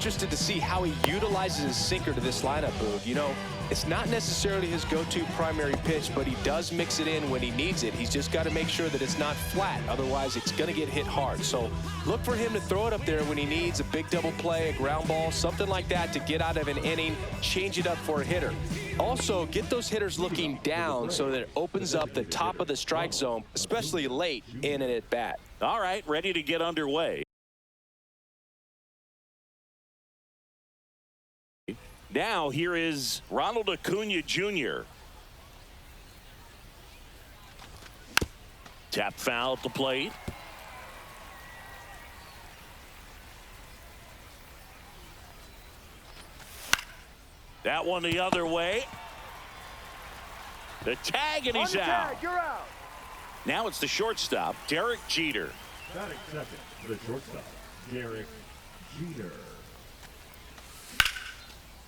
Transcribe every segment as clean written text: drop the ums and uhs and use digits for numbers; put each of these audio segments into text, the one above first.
Interested to see how he utilizes his sinker to this lineup, Boog. You know, it's not necessarily his go-to primary pitch, but he does mix it in when he needs it. He's just got to make sure that it's not flat. Otherwise, it's going to get hit hard. So look for him to throw it up there when he needs a big double play, a ground ball, something like that to get out of an inning, change it up for a hitter. Also, get those hitters looking down so that it opens up the top of the strike zone, especially late in an at-bat. All right, ready to get underway. Now, here is Ronald Acuna Jr. Tap foul at the plate. That one the other way. The tag, and he's out. You're out. Now it's the shortstop, Derek Jeter. Batting second, the shortstop, Derek Jeter.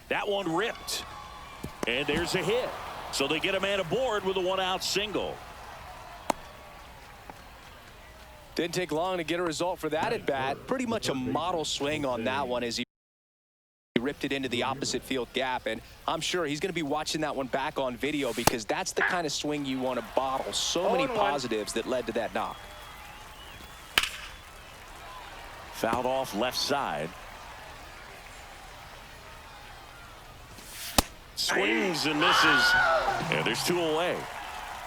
That one ripped. And there's a hit. So they get a man aboard with a one-out single. Didn't take long to get a result for that at bat. Pretty much a model swing on that one as he ripped it into the opposite field gap, and I'm sure he's going to be watching that one back on video because that's the kind of swing you want to bottle. So many positives that led to that knock. Fouled off left side. Swings and misses. And there's two away.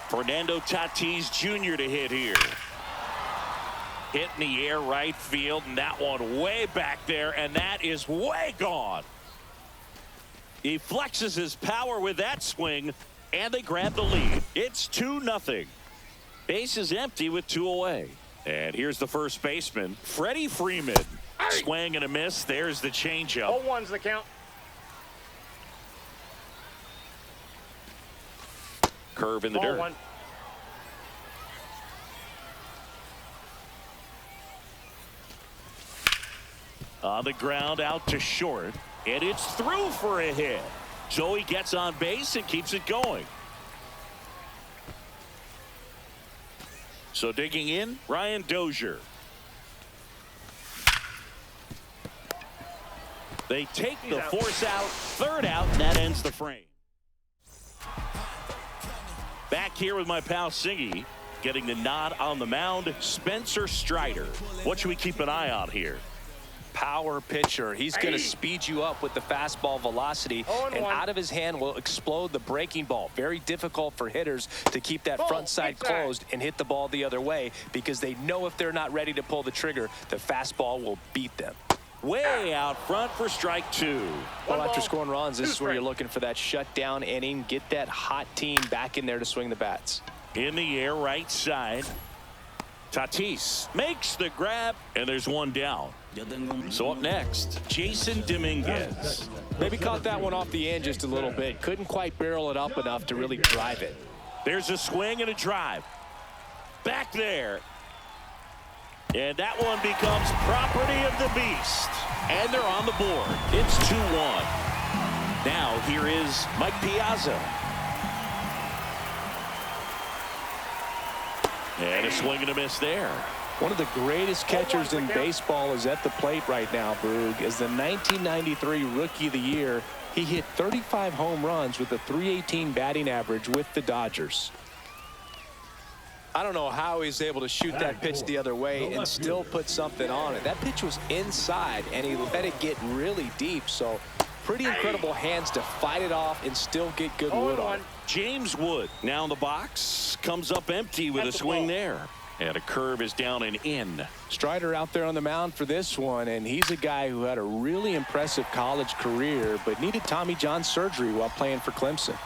Fernando Tatis Jr. to hit here. Hit in the air right field, and that one way back there, and that is way gone. He flexes his power with that swing, and they grab the lead. It's 2-0. Base is empty with two away. And here's the first baseman, Freddie Freeman. Swing and a miss. There's the changeup. 0-1's the count. Curve in the dirt. 0-1. On the ground out to short, and it's through for a hit. So he gets on base and keeps it going. So digging in, Ryan Dozier. They take the force out, third out, and that ends the frame. Back here with my pal Siggy, getting the nod on the mound, Spencer Strider. What should we keep an eye on here? Power pitcher. He's going to speed you up with the fastball velocity, and out of his hand will explode the breaking ball. Very difficult for hitters to keep that front side closed and hit the ball the other way because they know if they're not ready to pull the trigger, the fastball will beat them. Way out front for strike two. Well, after scoring runs, this is where you're looking for that shutdown inning. Get that hot team back in there to swing the bats. In the air, right side. Tatis makes the grab, and there's one down. So up next, Jason Dominguez. Maybe caught that one off the end just a little bit. Couldn't quite barrel it up enough to really drive it. There's a swing and a drive. Back there. And that one becomes property of the beast. And they're on the board. It's 2-1. Now here is Mike Piazza. And a swing and a miss there. One of the greatest catchers in baseball is at the plate right now, Boog. As the 1993 Rookie of the Year, he hit 35 home runs with a .318 batting average with the Dodgers. I don't know how he's able to shoot that pitch the other way and still put something on it. That pitch was inside, and he let it get really deep. So pretty incredible hands to fight it off and still get good wood on it. James Wood now in the box, comes up empty with a swing there. And a curve is down and in. Strider out there on the mound for this one, and he's a guy who had a really impressive college career but needed Tommy John surgery while playing for Clemson.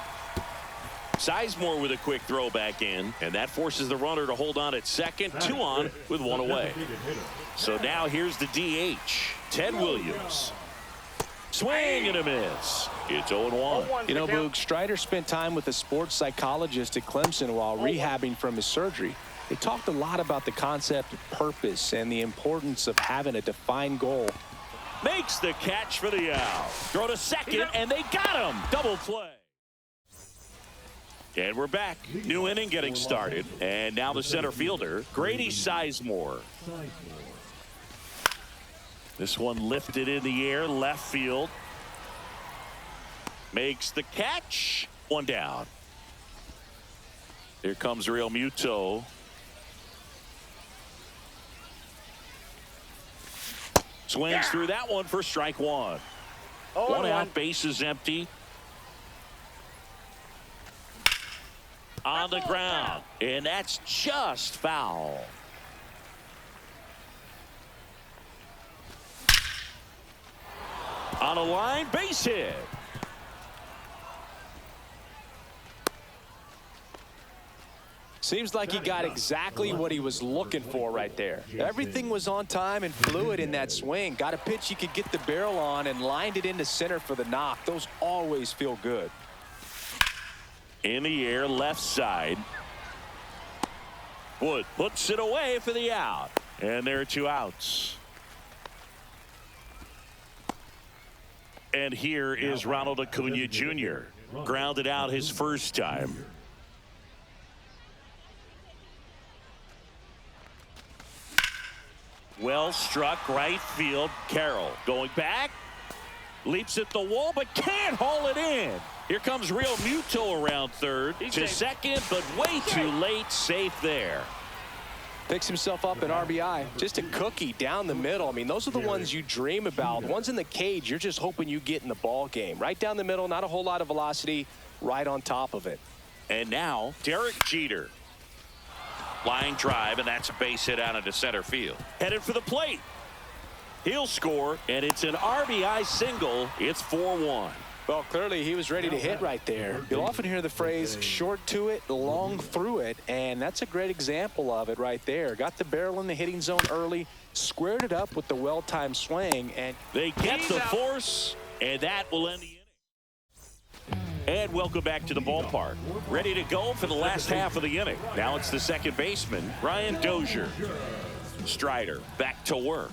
Sizemore with a quick throw back in, and that forces the runner to hold on at second. 2 on with 1 away. So now here's the DH, Ted Williams. Swing and a miss. It's 0-1. You know, Boog, Strider spent time with a sports psychologist at Clemson while rehabbing from his surgery. They talked a lot about the concept of purpose and the importance of having a defined goal. Makes the catch for the out. Throw to second, and they got him. Double play. And we're back. New inning getting started. And now the center fielder, Grady Sizemore. This one lifted in the air, left field. Makes the catch. One down. Here comes Real Muto. Swings through that one for strike one. One out, base is empty. On the ground, and that's just foul. On a line, base hit. Seems like he got exactly what he was looking for right there. Everything was on time and fluid in that swing. Got a pitch he could get the barrel on and lined it into center for the knock. Those always feel good. In the air, left side. Wood puts it away for the out. And there are two outs. And here is Ronald Acuna Jr. Grounded out his first time. Well struck right field. Carroll going back. Leaps at the wall but can't haul it in. Here comes Real Muto around third to second, but way too late. Safe there. Picks himself up an RBI. Just a cookie down the middle. I mean, those are the ones you dream about. The ones in the cage, you're just hoping you get in the ball game. Right down the middle, not a whole lot of velocity, right on top of it. And now, Derek Jeter. Line drive, and that's a base hit out into center field. Headed for the plate. He'll score, and it's an RBI single. It's 4-1. Well, clearly he was ready to hit right there. You'll often hear the phrase short to it, long through it, and that's a great example of it right there. Got the barrel in the hitting zone early, squared it up with the well-timed swing, and they get the force, and that will end the inning. And welcome back to the ballpark. Ready to go for the last half of the inning. Now it's the second baseman, Brian Dozier. Strider back to work.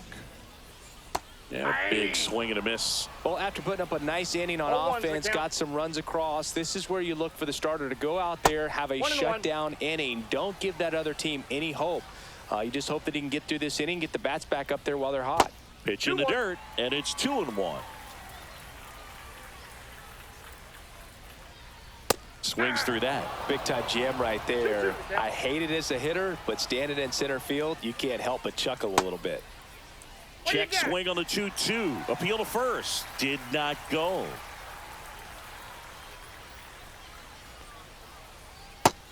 Yeah, a big swing and a miss. Well, after putting up a nice inning on offense, got some runs across, this is where you look for the starter to go out there, have a shutdown inning. Don't give that other team any hope. You just hope that he can get through this inning, get the bats back up there while they're hot. Pitch in the dirt, and it's 2-1. Swings through that. Big time jam right there. I hate it as a hitter, but standing in center field, you can't help but chuckle a little bit. Check swing on the 2-2. Appeal to first. Did not go.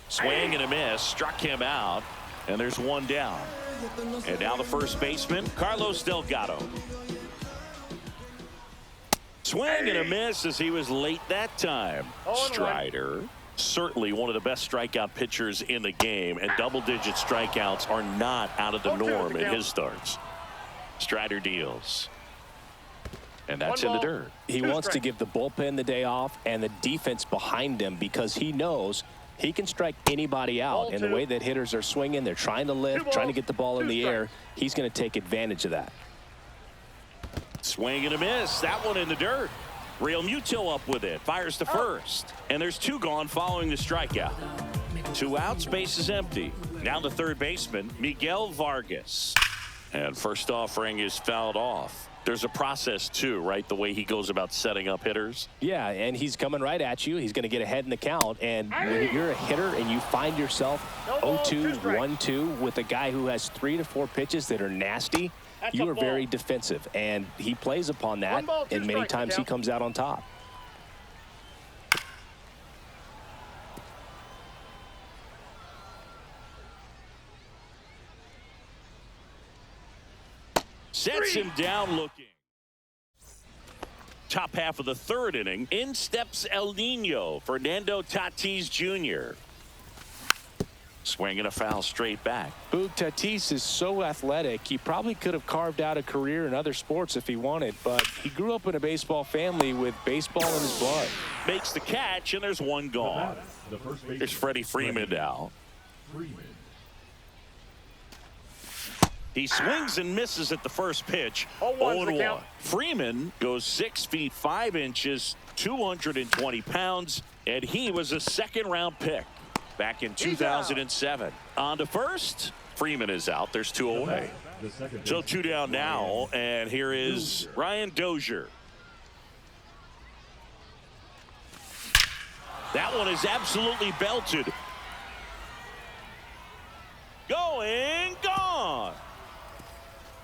Swing and a miss. Struck him out. And there's one down. And now the first baseman, Carlos Delgado. Swing and a miss as he was late that time. Strider. Certainly one of the best strikeout pitchers in the game. And double-digit strikeouts are not out of the norm in his starts. Strider deals. And that's in the dirt. He wants to give the bullpen the day off and the defense behind him because he knows he can strike anybody out. And the way that hitters are swinging, they're trying to lift, trying to get the ball in the air. He's going to take advantage of that. Swing and a miss. That one in the dirt. Real Muto up with it. Fires to first. And there's two gone following the strikeout. Two outs, base is empty. Now the third baseman, Miguel Vargas. And first offering is fouled off. There's a process, too, right? The way he goes about setting up hitters. Yeah, and he's coming right at you. He's going to get ahead in the count. And when you're a hitter and you find yourself 0-2, 1-2 with a guy who has 3 to 4 pitches that are nasty, you are very defensive. And he plays upon that, and many times he comes out on top. Sets him down looking. Top half of the third inning. In steps El Nino, Fernando Tatis Jr. Swinging a foul straight back. Boog, Tatis is so athletic. He probably could have carved out a career in other sports if he wanted, but he grew up in a baseball family with baseball in his blood. Makes the catch, and there's one gone. Here's Freddie Freeman now. He swings and misses at the first pitch. 0-1. Freeman goes 6 feet 5 inches, 220 pounds, and he was a second-round pick back in 2007. On to first. Freeman is out. There's 2 away. The second So base, 2 down now, and here is Ryan Dozier. That one is absolutely belted. Going, gone.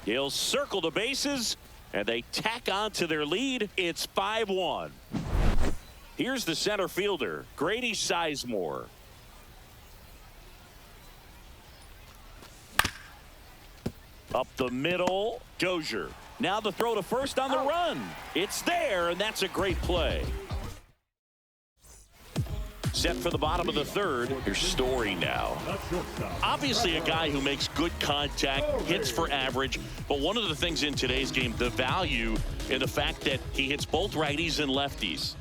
He'll circle the bases, and they tack on to their lead. It's 5-1. Here's the center fielder, Grady Sizemore. Up the middle, Dozier. Now the throw to first on the run. It's there, and that's a great play. Set for the bottom of the third. Here's Story now. Obviously a guy who makes good contact, hits for average, but one of the things in today's game, the value in the fact that he hits both righties and lefties.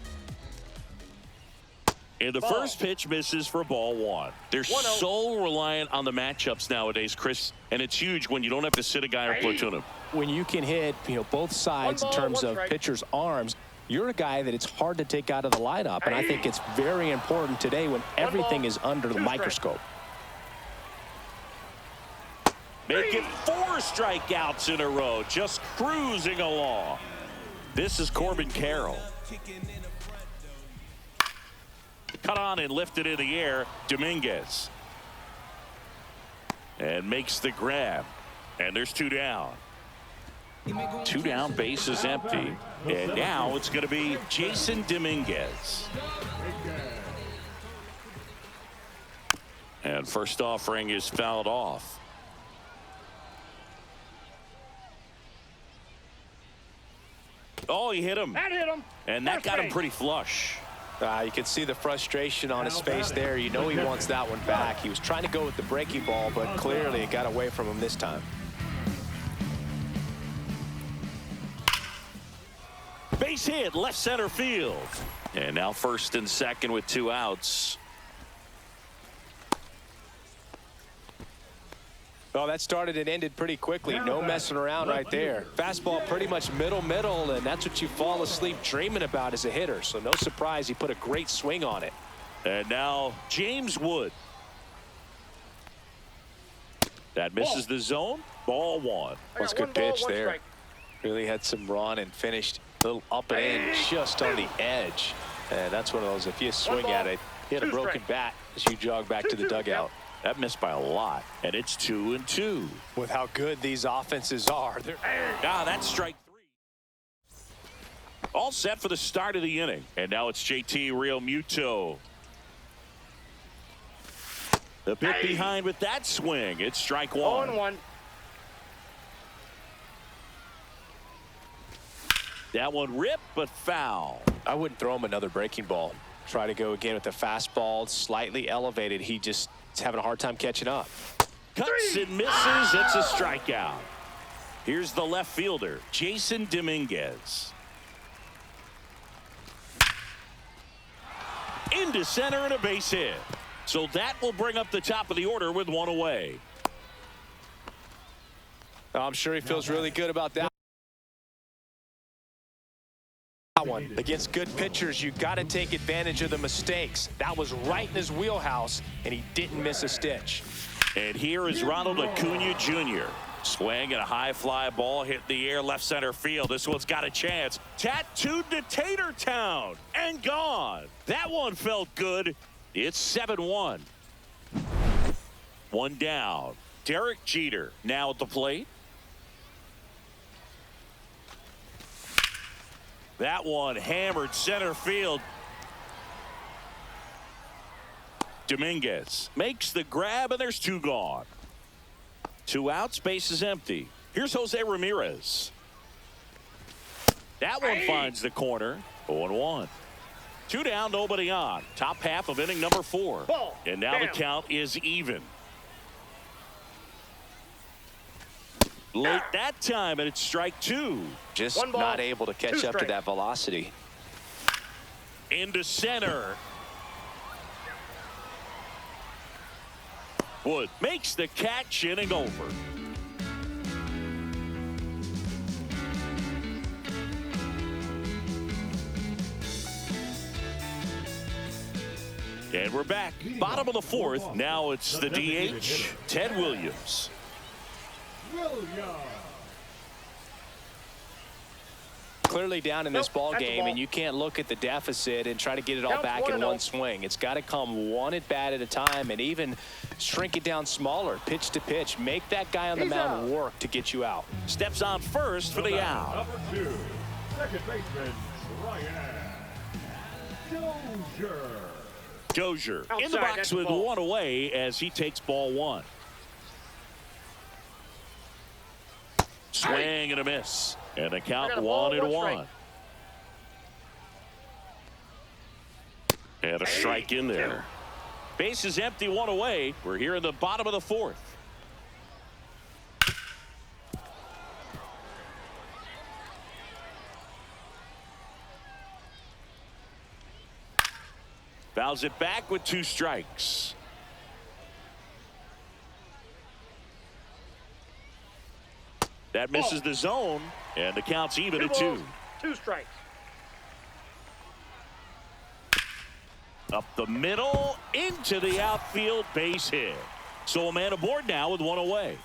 And the first pitch misses for ball 1. They're so reliant on the matchups nowadays, Chris, and it's huge when you don't have to sit a guy or platoon him. When you can hit, both sides in terms of pitchers' arms, you're a guy that it's hard to take out of the lineup, and I think it's very important today when everything is under the microscope. Make it 4 strikeouts in a row, just cruising along. This is Corbin Carroll. Cut on and lifted in the air, Dominguez. And makes the grab. And there's 2 down. 2 down, base is empty. And now it's going to be Jason Dominguez. And first offering is fouled off. Oh, he hit him. That hit him. And that got him pretty flush. You can see the frustration on his face there. You know he wants that one back. He was trying to go with the breaking ball, but clearly it got away from him this time. Base hit, left center field. And now first and second with 2 outs. Well, that started and ended pretty quickly. No messing around right there. Fastball pretty much middle, and that's what you fall asleep dreaming about as a hitter. So no surprise he put a great swing on it. And now James Wood. That misses the zone. Ball 1. That's a good pitch there. Really had some run and finished a little up and in just on the edge. And that's one of those, if you swing at it, hit a broken bat as you jog back to the dugout. That missed by a lot, and it's 2-2. With how good these offenses are. That's strike 3. All set for the start of the inning. And now it's JT Realmuto. The pick behind with that swing. It's strike 1. 0-1. That one ripped, but foul. I wouldn't throw him another breaking ball. Try to go again with the fastball, slightly elevated. He just is having a hard time catching up. Cuts and misses. It's a strikeout. Here's the left fielder, Jason Dominguez. Into center and a base hit. So that will bring up the top of the order with 1 away. I'm sure he feels really good about that one. Against good pitchers, you got to take advantage of the mistakes. That was right in his wheelhouse, and he didn't miss a stitch. And here is Ronald Acuna Jr. Swing and a high fly ball hit the air left center field. This one's got a chance. Tattooed to Tater Town and gone. That one felt good. It's 7-1. 1 down. Derek Jeter now at the plate. That one hammered center field. Dominguez makes the grab, and there's 2 gone. 2 outs, base is empty. Here's Jose Ramirez. That one finds the corner. 0-1. 2 down, nobody on. Top half of inning number 4. And now the count is even. Late that time, and it's strike 2. Just not able to catch up to that velocity. Into center. Wood makes the catch, inning over. And we're back. Bottom of the 4th. Now it's the DH, Ted Williams. Williams. Clearly down in this ball game, and you can't look at the deficit and try to get it all back in one swing. It's got to come one at bat at a time, and even shrink it down smaller, pitch to pitch. Make that guy on the mound work to get you out. Steps on first for the out. Number 2, second baseman, Ryan Dozier. Dozier in the box with one away as he takes ball one. Swing and a miss. And the count 1-1. And a strike in there. Base is empty, one away. We're here in the bottom of the fourth. Fouls it back with 2 strikes. That misses the zone, and the count's even at 2. 2 strikes. Up the middle, into the outfield, base hit. So a man aboard now with one away.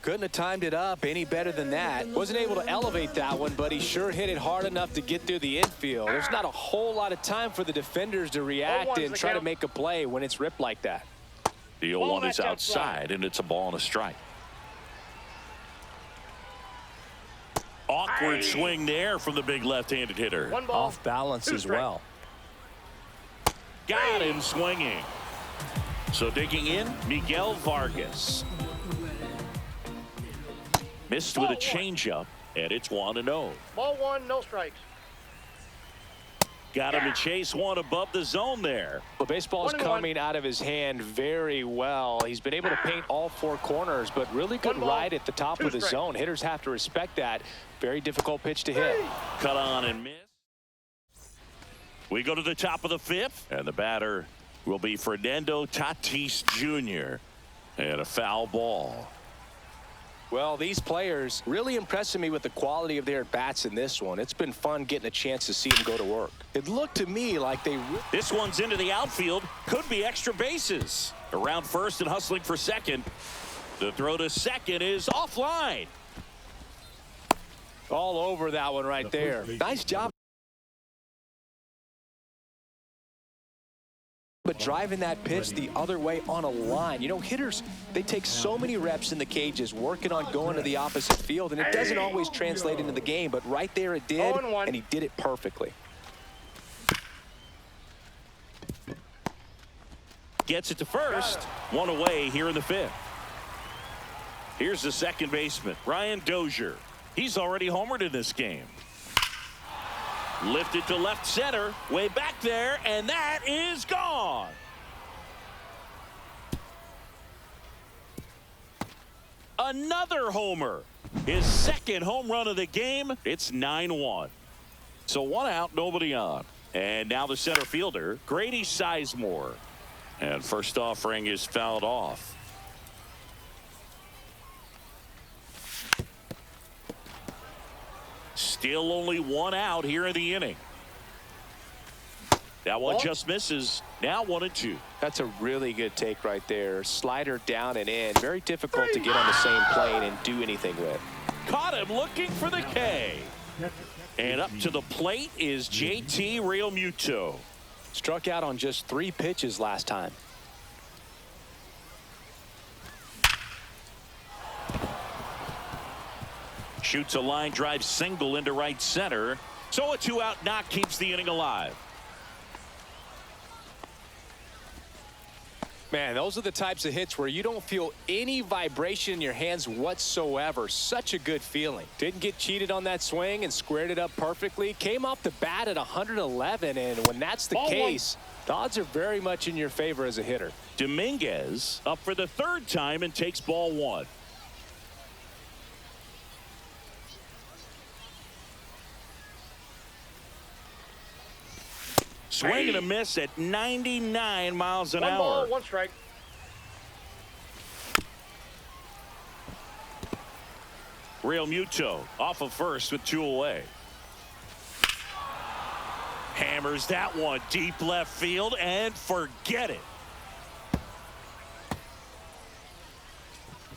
Couldn't have timed it up any better than that. Wasn't able to elevate that one, but he sure hit it hard enough to get through the infield. There's not a whole lot of time for the defenders to react and try to make a play when it's ripped like that. The 0-1 is outside, and it's a ball and a strike. Awkward swing there from the big left-handed hitter. Off balance as well. Got him swinging. So digging in, Miguel Vargas. Missed with a changeup, and it's 1-0. Ball 1, no strikes. Got him to chase one above the zone there. The baseball is coming out of his hand very well. He's been able to paint all 4 corners, but really good ride at the top of the zone. Hitters have to respect that. Very difficult pitch to hit. Cut on and miss. We go to the top of the 5th, and the batter will be Fernando Tatis Jr. And a foul ball. Well, these players really impressing me with the quality of their bats in this one. It's been fun getting a chance to see them go to work. It looked to me like they... This one's into the outfield. Could be extra bases. Around first and hustling for second. The throw to second is offline. All over that one right there. Nice job. But driving that pitch the other way on a line. You know, hitters, they take so many reps in the cages working on going to the opposite field, and it doesn't always translate into the game, but right there it did, and he did it perfectly. Gets it to first. One away here in the 5th. Here's the second baseman, Ryan Dozier. He's already homered in this game. Lifted to left center, way back there, and that is gone. Another homer. His second home run of the game. It's 9-1. So 1 out, nobody on. And now the center fielder, Grady Sizemore. And first offering is fouled off. Still only 1 out here in the inning. That one just misses. Now 1-2. That's a really good take right there. Slider down and in. Very difficult to get on the same plane and do anything with. Caught him looking for the K. And up to the plate is JT Realmuto. Struck out on just 3 pitches last time. Shoots a line drive single into right center. So a 2-out knock keeps the inning alive. Man, those are the types of hits where you don't feel any vibration in your hands whatsoever. Such a good feeling. Didn't get cheated on that swing and squared it up perfectly. Came off the bat at 111, and when that's the case, the odds are very much in your favor as a hitter. Dominguez up for the 3rd time and takes ball 1. Swing and a miss at 99 miles an hour. 1 ball, 1 strike. Realmuto off of first with 2 away. Hammers that one deep left field and forget it.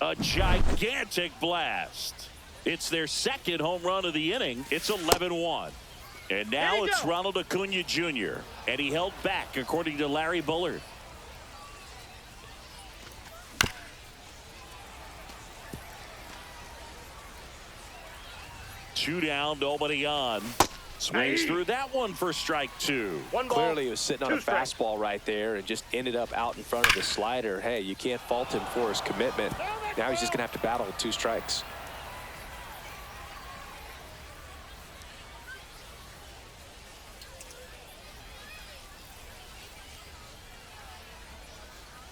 A gigantic blast. It's their second home run of the inning. It's 11-1. And now it's Ronald Acuna Jr. And he held back, according to Larry Bullard. Two down, nobody on. Swings through that one for strike two. One ball, clearly he was sitting on a strikes. fastball right there and just ended up out in front of the slider. Hey, you can't fault him for his commitment. Now he's just going to have to battle with 2 strikes.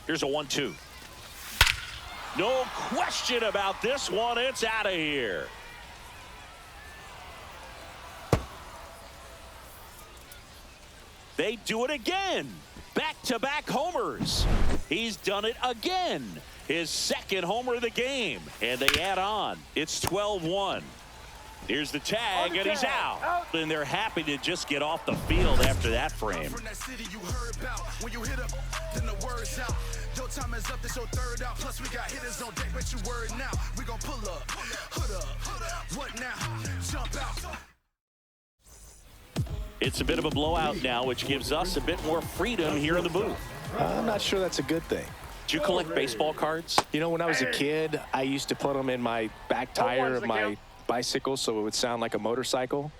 Here's a 1-2. No question about this one. It's out of here. They do it again. Back-to-back homers. He's done it again. His second homer of the game. And they add on. It's 12-1. Here's the tag, and he's out. And they're happy to just get off the field after that frame. Your time is up, this your third out. Plus we got hitters on deck, bet you word now. We gon' pull up, hood up, what now? Jump out. It's a bit of a blowout now, which gives us a bit more freedom here in the booth. I'm not sure that's a good thing. Do you collect baseball cards? You know, when I was a kid, I used to put them in my back tire of my bicycle so it would sound like a motorcycle.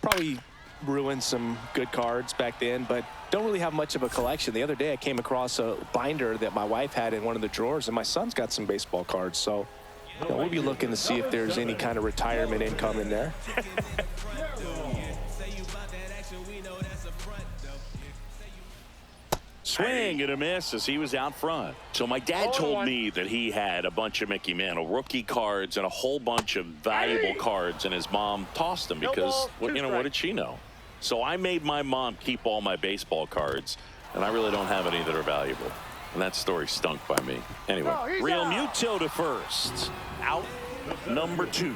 Probably ruined some good cards back then, but don't really have much of a collection. The other day I came across a binder that my wife had in one of the drawers, and my son's got some baseball cards. So you know, we'll be looking to see if there's any kind of retirement income in there. Swing and a miss as he was out front. So my dad told me that he had a bunch of Mickey Mantle rookie cards and a whole bunch of valuable cards, and his mom tossed them because, what did she know? So I made my mom keep all my baseball cards, and I really don't have any that are valuable. And that story stunk by me. Anyway, Real Muto to first. Out number 2.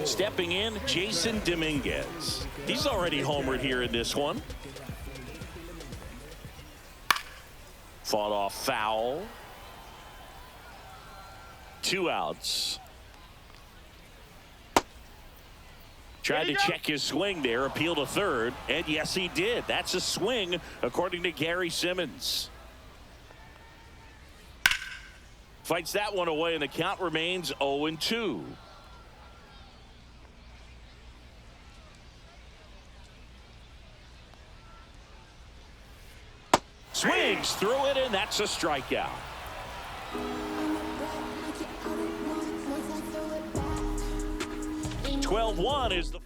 Stepping in, Jason Dominguez. He's already homered here in this one. Fought off foul. 2 outs. Tried to check his swing there, appeal to third, and yes, he did. That's a swing, according to Gary Simmons. Fights that one away, and the count remains 0-2. Swings through it, and that's a strikeout. 12-1 is the